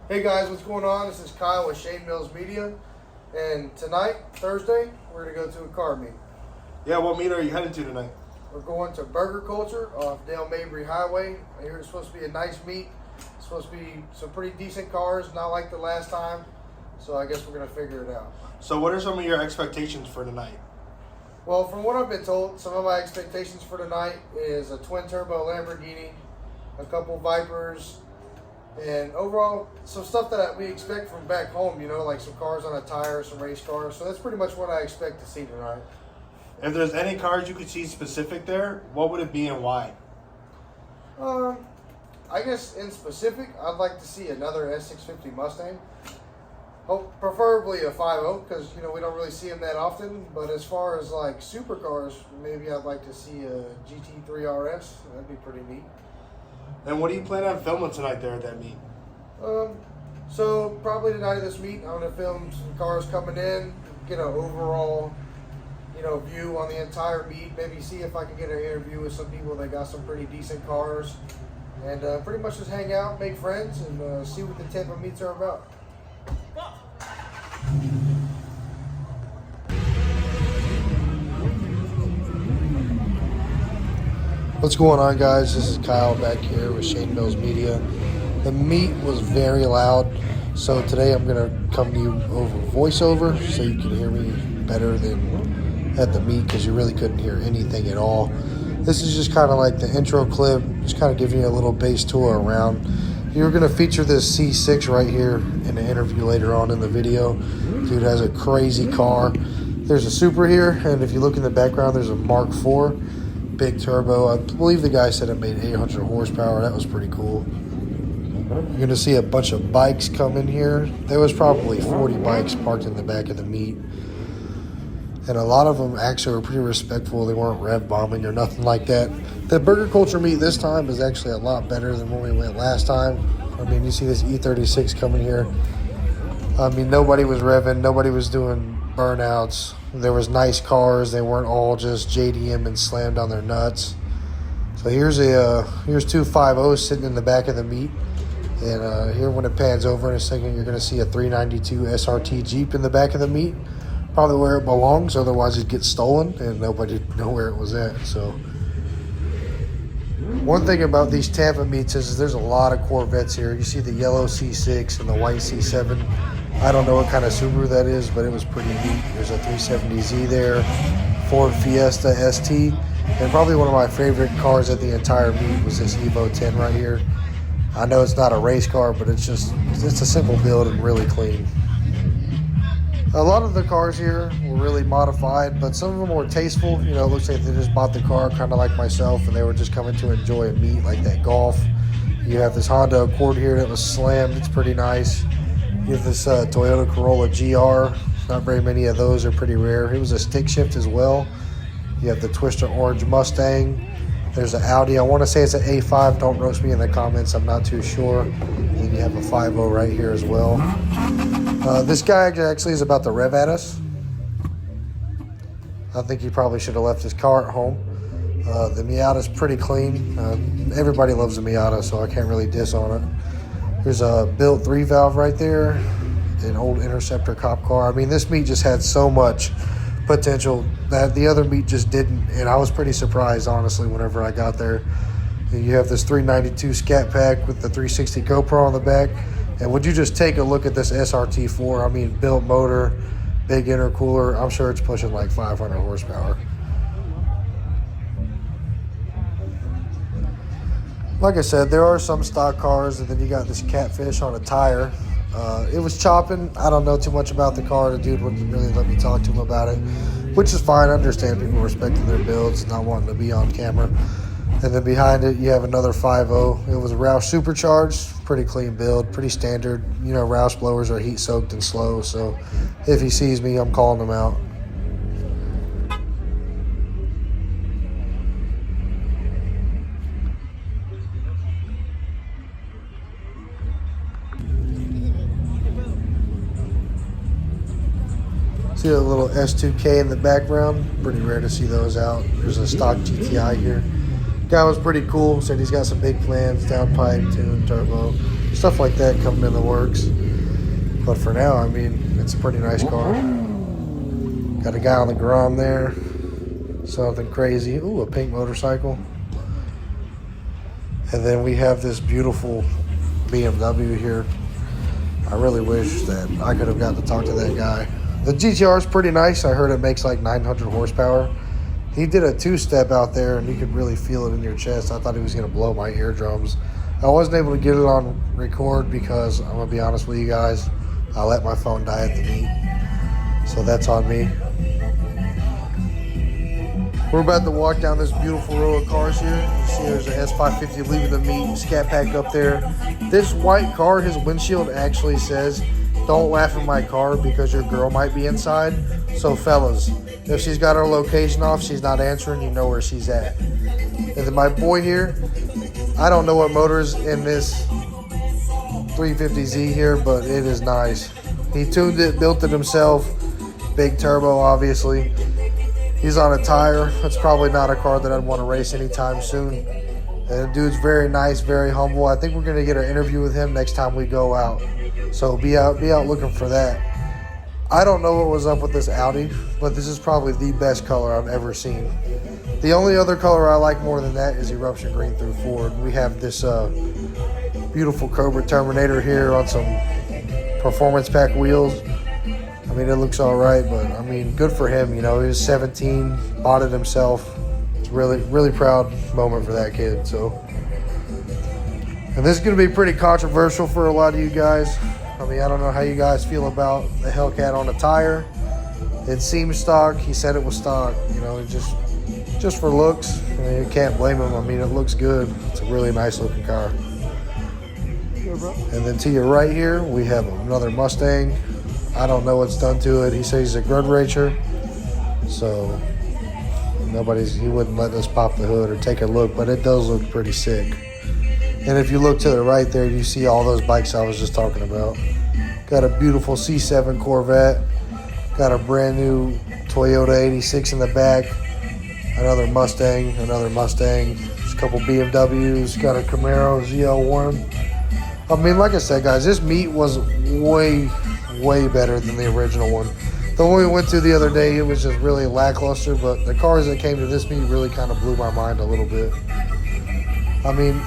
Hey guys, what's going on? This is Kyle with Shane Mills Media, and tonight, Thursday, we're going to go to a car meet. Yeah, what meet are you headed to tonight? We're going to Burger Culture off Dale Mabry Highway. I hear it's supposed to be a nice meet. It's supposed to be some pretty decent cars, not like the last time. So I guess we're going to figure it out. So what are some of your expectations for tonight? Well, from what I've been told, some of my expectations for tonight is a twin-turbo Lamborghini, a couple Vipers, and overall, some stuff that we expect from back home, you know, like some cars on a tire, some race cars. So that's pretty much what I expect to see tonight. If there's any cars you could see specific there, what would it be and why? I guess in specific, I'd like to see another S650 Mustang. Preferably a 5.0, because, you know, we don't really see them that often. But as far as like supercars, maybe I'd like to see a GT3 RS. That'd be pretty neat. And what do you plan on filming tonight there at that meet? So probably tonight at this meet, I'm gonna film some cars coming in, get an overall, you know, view on the entire meet. Maybe see if I can get an interview with some people that got some pretty decent cars, and pretty much just hang out, make friends, and see what the Tampa meets are about. What's going on, guys? This is Kyle back here with Shane Mills Media. The meet was very loud, so today I'm going to come to you over voiceover so you can hear me better than at the meet, because you really couldn't hear anything at all. This is just kind of like the intro clip, just kind of giving you a little base tour around. You're going to feature this C6 right here in an interview later on in the video. Dude has a crazy car. There's a Supra here, and if you look in the background, there's a Mark IV. Big turbo. I believe the guy said it made 800 horsepower. That was pretty cool. You're going to see a bunch of bikes come in here. There was probably 40 bikes parked in the back of the meet. And a lot of them actually were pretty respectful. They weren't rev bombing or nothing like that. The Burger Culture meet this time is actually a lot better than when we went last time. I mean, you see this E36 coming here. I mean, nobody was revving. Nobody was doing burnouts. There was nice cars. They weren't all just JDM and slammed on their nuts. So here's two 5.0s sitting in the back of the meet. And here, when it pans over in a second, you're going to see a 392 SRT Jeep in the back of the meet. Probably where it belongs, otherwise it gets stolen and nobody'd know where it was at. So one thing about these Tampa meets is there's a lot of Corvettes here. You see the yellow C6 and the white C7. I don't know what kind of Subaru that is, but it was pretty neat. There's a 370Z there, Ford Fiesta ST, and probably one of my favorite cars at the entire meet was this Evo 10 right here. I know it's not a race car, but it's a simple build and really clean. A lot of the cars here were really modified, but some of them were tasteful. You know, it looks like they just bought the car kind of like myself, and they were just coming to enjoy a meet, like that Golf. You have this Honda Accord here that was slammed. It's pretty nice. You have this Toyota Corolla GR. Not very many of those, are pretty rare. It was a stick shift as well. You have the Twister Orange Mustang. There's an Audi. I want to say it's an A5. Don't roast me in the comments. I'm not too sure. And then you have a 5.0 right here as well. This guy actually is about to rev at us. I think he probably should have left his car at home. The Miata's pretty clean. Everybody loves the Miata, so I can't really diss on it. There's a built 3-valve right there, an old Interceptor cop car. I mean, this meet just had so much potential that the other meet just didn't, and I was pretty surprised, honestly, whenever I got there. You have this 392 Scat Pack with the 360 GoPro on the back, and would you just take a look at this SRT4? I mean, built motor, big intercooler. I'm sure it's pushing like 500 horsepower. Like I said, there are some stock cars, and then you got this Catfish on a tire. It was chopping. I don't know too much about the car. The dude wouldn't really let me talk to him about it, which is fine. I understand people respecting their builds, not wanting to be on camera. And then behind it, you have another 5.0. It was a Roush Supercharged. Pretty clean build, pretty standard. You know, Roush blowers are heat soaked and slow, so if he sees me, I'm calling him out. See a little S2K in the background. Pretty rare to see those out. There's a stock GTI here. Guy was pretty cool. Said he's got some big plans, downpipe, tune, turbo. Just stuff like that coming in the works. But for now, I mean, it's a pretty nice car. Got a guy on the grom there. Something crazy. Ooh, a pink motorcycle. And then we have this beautiful BMW here. I really wish that I could have gotten to talk to that guy. The GTR is pretty nice. I heard it makes like 900 horsepower. He did a two-step out there, and you could really feel it in your chest. I thought he was going to blow my eardrums. I wasn't able to get it on record because, I'm going to be honest with you guys, I let my phone die at the meet. So that's on me. We're about to walk down this beautiful row of cars here. You see there's an S550 leaving the meet, Scat Pack up there. This white car, his windshield actually says, "Don't laugh at my car because your girl might be inside." So fellas, if she's got her location off, she's not answering, you know where she's at. And then my boy here, I don't know what motor's in this 350Z here, but it is nice. He tuned it, built it himself. Big turbo, obviously. He's on a tire. That's probably not a car that I'd want to race anytime soon. And the dude's very nice, very humble. I think we're going to get an interview with him next time we go out. So be out looking for that. I don't know what was up with this Audi, but this is probably the best color I've ever seen. The only other color I like more than that is Eruption Green through Ford. We have this beautiful Cobra Terminator here on some performance pack wheels. I mean, it looks all right, but I mean, good for him. You know, he was 17, bought it himself. It's really, really proud moment for that kid. So, and this is going to be pretty controversial for a lot of you guys. I mean, I don't know how you guys feel about the Hellcat on a tire. It seems stock. He said it was stock. You know, just for looks. I mean, you can't blame him. I mean, it looks good. It's a really nice looking car. And then to your right here, we have another Mustang. I don't know what's done to it. He says he's a grud racer, so he wouldn't let us pop the hood or take a look, but it does look pretty sick. And if you look to the right there, you see all those bikes I was just talking about. Got a beautiful C7 Corvette. Got a brand new Toyota 86 in the back. Another Mustang. Just a couple BMWs. Got a Camaro ZL1. I mean, like I said, guys, this meet was way better than the original one. The one we went to the other day, it was just really lackluster, but the cars that came to this meet really kind of blew my mind a little bit. I mean,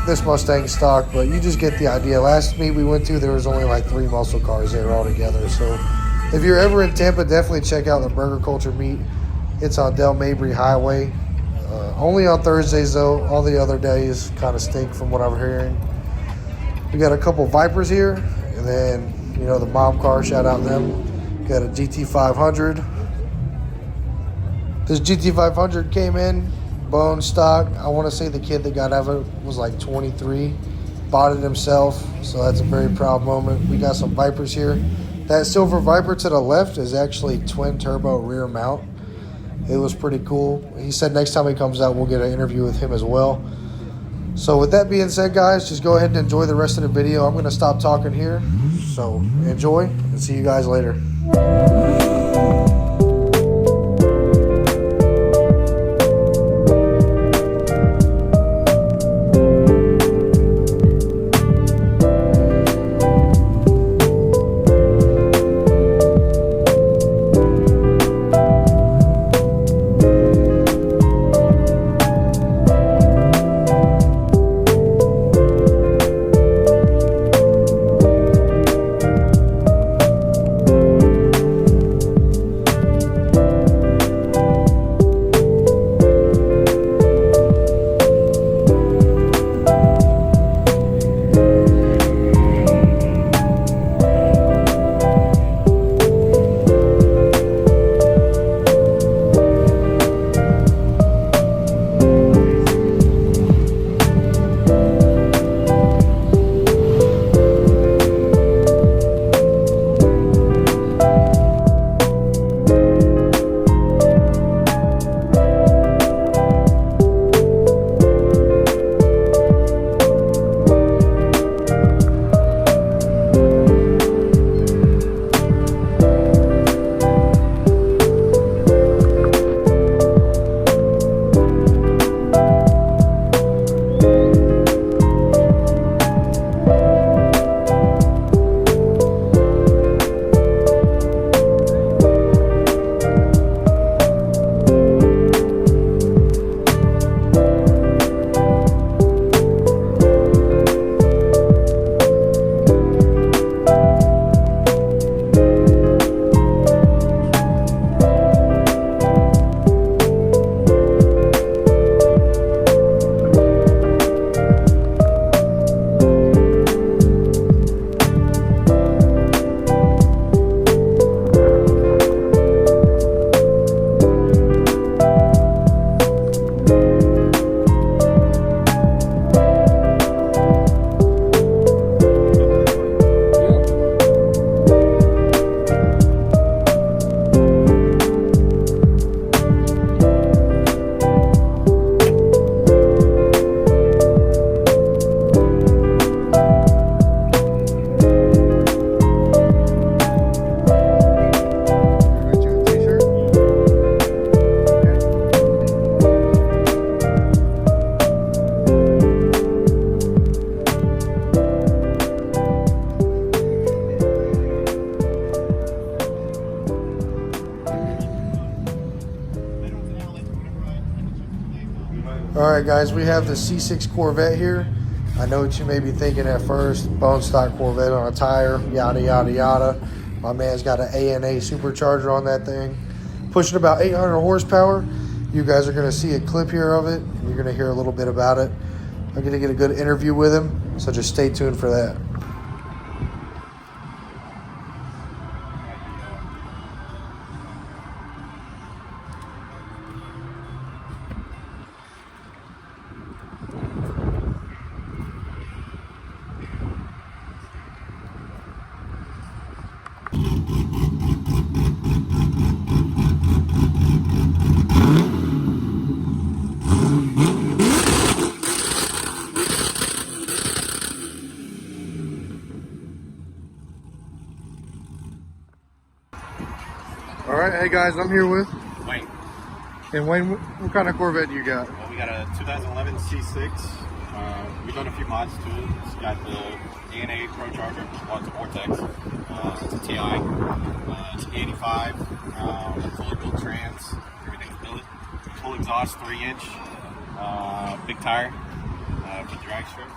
this Mustang stock, but you just get the idea. Last meet we went to, there was only like 3 muscle cars there all together. So if you're ever in Tampa, definitely check out the Burger Culture meet. It's on Del Mabry Highway. Only on Thursdays though. All the other days kind of stink from what I'm hearing. We got a couple Vipers here, and then, you know, the mom car, shout out them. Got a GT500. This GT500 came in bone stock. I want to say the kid that got out of it was like 23. Bought it himself, so that's a very proud moment. We got some Vipers here. That silver Viper to the left is actually twin turbo rear mount. It was pretty cool. He said next time he comes out, we'll get an interview with him as well. So with that being said, guys, just go ahead and enjoy the rest of the video. I'm going to stop talking here. So enjoy and see you guys later. right, guys, we have the C6 Corvette here. I know what you may be thinking at first, bone stock Corvette on a tire, yada, yada, yada. My man's got an ANA supercharger on that thing, pushing about 800 horsepower. You guys are going to see a clip here of it, and you're going to hear a little bit about it. I'm going to get a good interview with him, so just stay tuned for that. All right, hey guys, I'm here with Wayne. And Wayne, what kind of Corvette do you got? Well, we got a 2011 C6. We've done a few mods to it. It's got the ANA Pro Charger, well, it's a Vortex. It's a TI. It's 85. Fully built trans. Everything's built. Full exhaust, 3-inch. Big tire for the drag strip.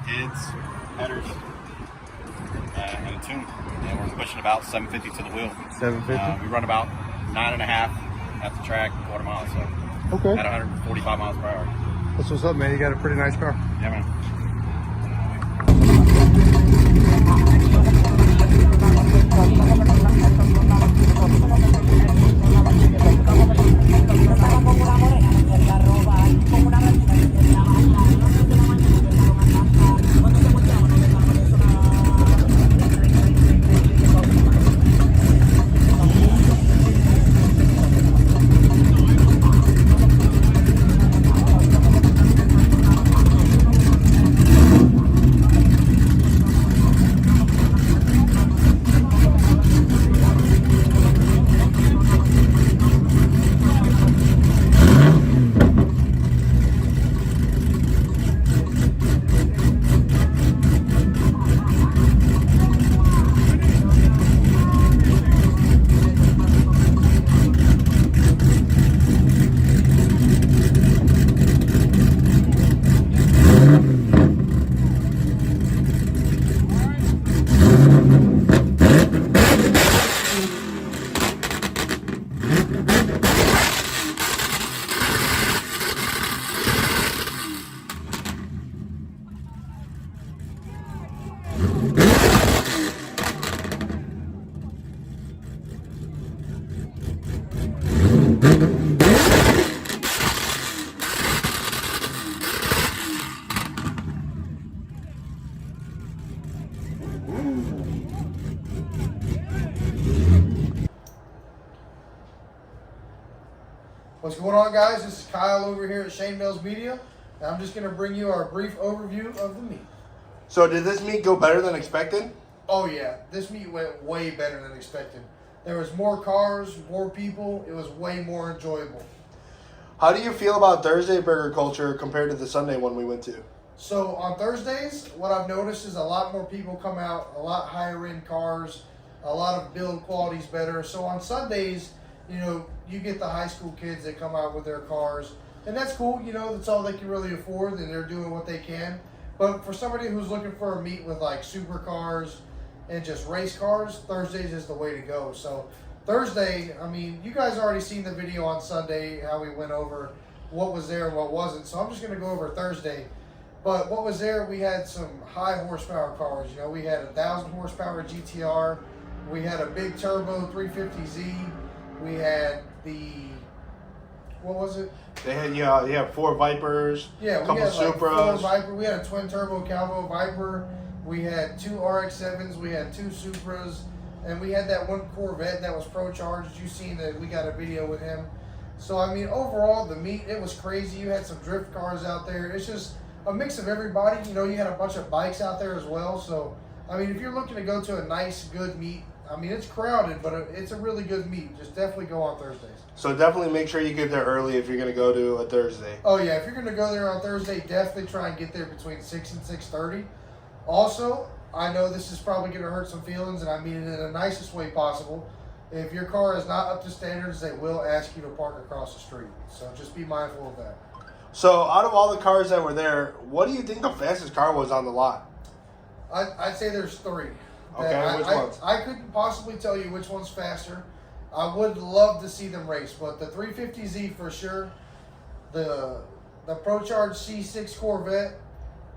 Heads, headers, and a tune. And we're pushing about 750 to the wheel. 750. We run about 9.5 at the track, quarter mile, so Okay. at 145 miles per hour. That's what's up, man. You got a pretty nice car. Yeah, man. What's going on, guys? This is Kyle over here at Shane Mills Media, and I'm just going to bring you our brief overview of the meet. So did this meet go better than expected? Oh yeah, this meet went way better than expected. There was more cars, more people. It was way more enjoyable. How do you feel about Thursday burger culture compared to the Sunday one we went to? So on Thursdays, what I've noticed is a lot more people come out, a lot higher end cars, a lot of build quality's better. So on Sundays, you know, you get the high school kids that come out with their cars, and that's cool. You know, that's all they can really afford, and they're doing what they can. But for somebody who's looking for a meet with like supercars and just race cars, Thursdays is the way to go. So Thursday, I mean, you guys already seen the video on Sunday, how we went over what was there and what wasn't. So I'm just going to go over Thursday. But what was there, we had some high horsepower cars. You know, we had a 1,000 horsepower GTR. We had a big turbo 350Z. We had the, what was it? They had, you have 4 Vipers, Yeah, a we couple had like 4 Supras. Viper. We had a twin turbo Calvo Viper. We had 2 RX-7s. We had 2 Supras. And we had that one Corvette that was pro charged. You seen that we got a video with him. So, I mean, overall, the meet, it was crazy. You had some drift cars out there. It's just a mix of everybody. You know, you had a bunch of bikes out there as well. So, I mean, if you're looking to go to a nice, good meet, I mean, it's crowded, but it's a really good meet. Just definitely go on Thursdays. So definitely make sure you get there early if you're going to go to a Thursday. Oh, yeah. If you're going to go there on Thursday, definitely try and get there between 6 and 6:30. Also, I know this is probably going to hurt some feelings, and I mean it in the nicest way possible. if your car is not up to standards, they will ask you to park across the street. So just be mindful of that. So out of all the cars that were there, what do you think the fastest car was on the lot? I'd say there's three. Okay, which ones? I couldn't possibly tell you which one's faster. I would love to see them race, but the 350Z for sure, the ProCharge C6 Corvette,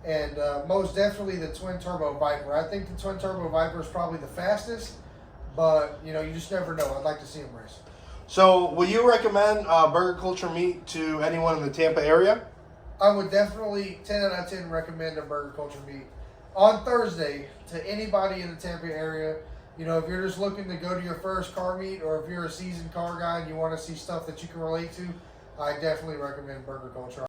and most definitely the twin turbo Viper. I think the twin turbo Viper is probably the fastest, but you just never know. I'd like to see them race. So, will you recommend Burger Culture Meat to anyone in the Tampa area? I would definitely 10 out of 10 recommend a Burger Culture Meat on Thursday to anybody in the Tampa area. If you're just looking to go to your first car meet, or if you're a seasoned car guy and you want to see stuff that you can relate to, I definitely recommend Burger Culture.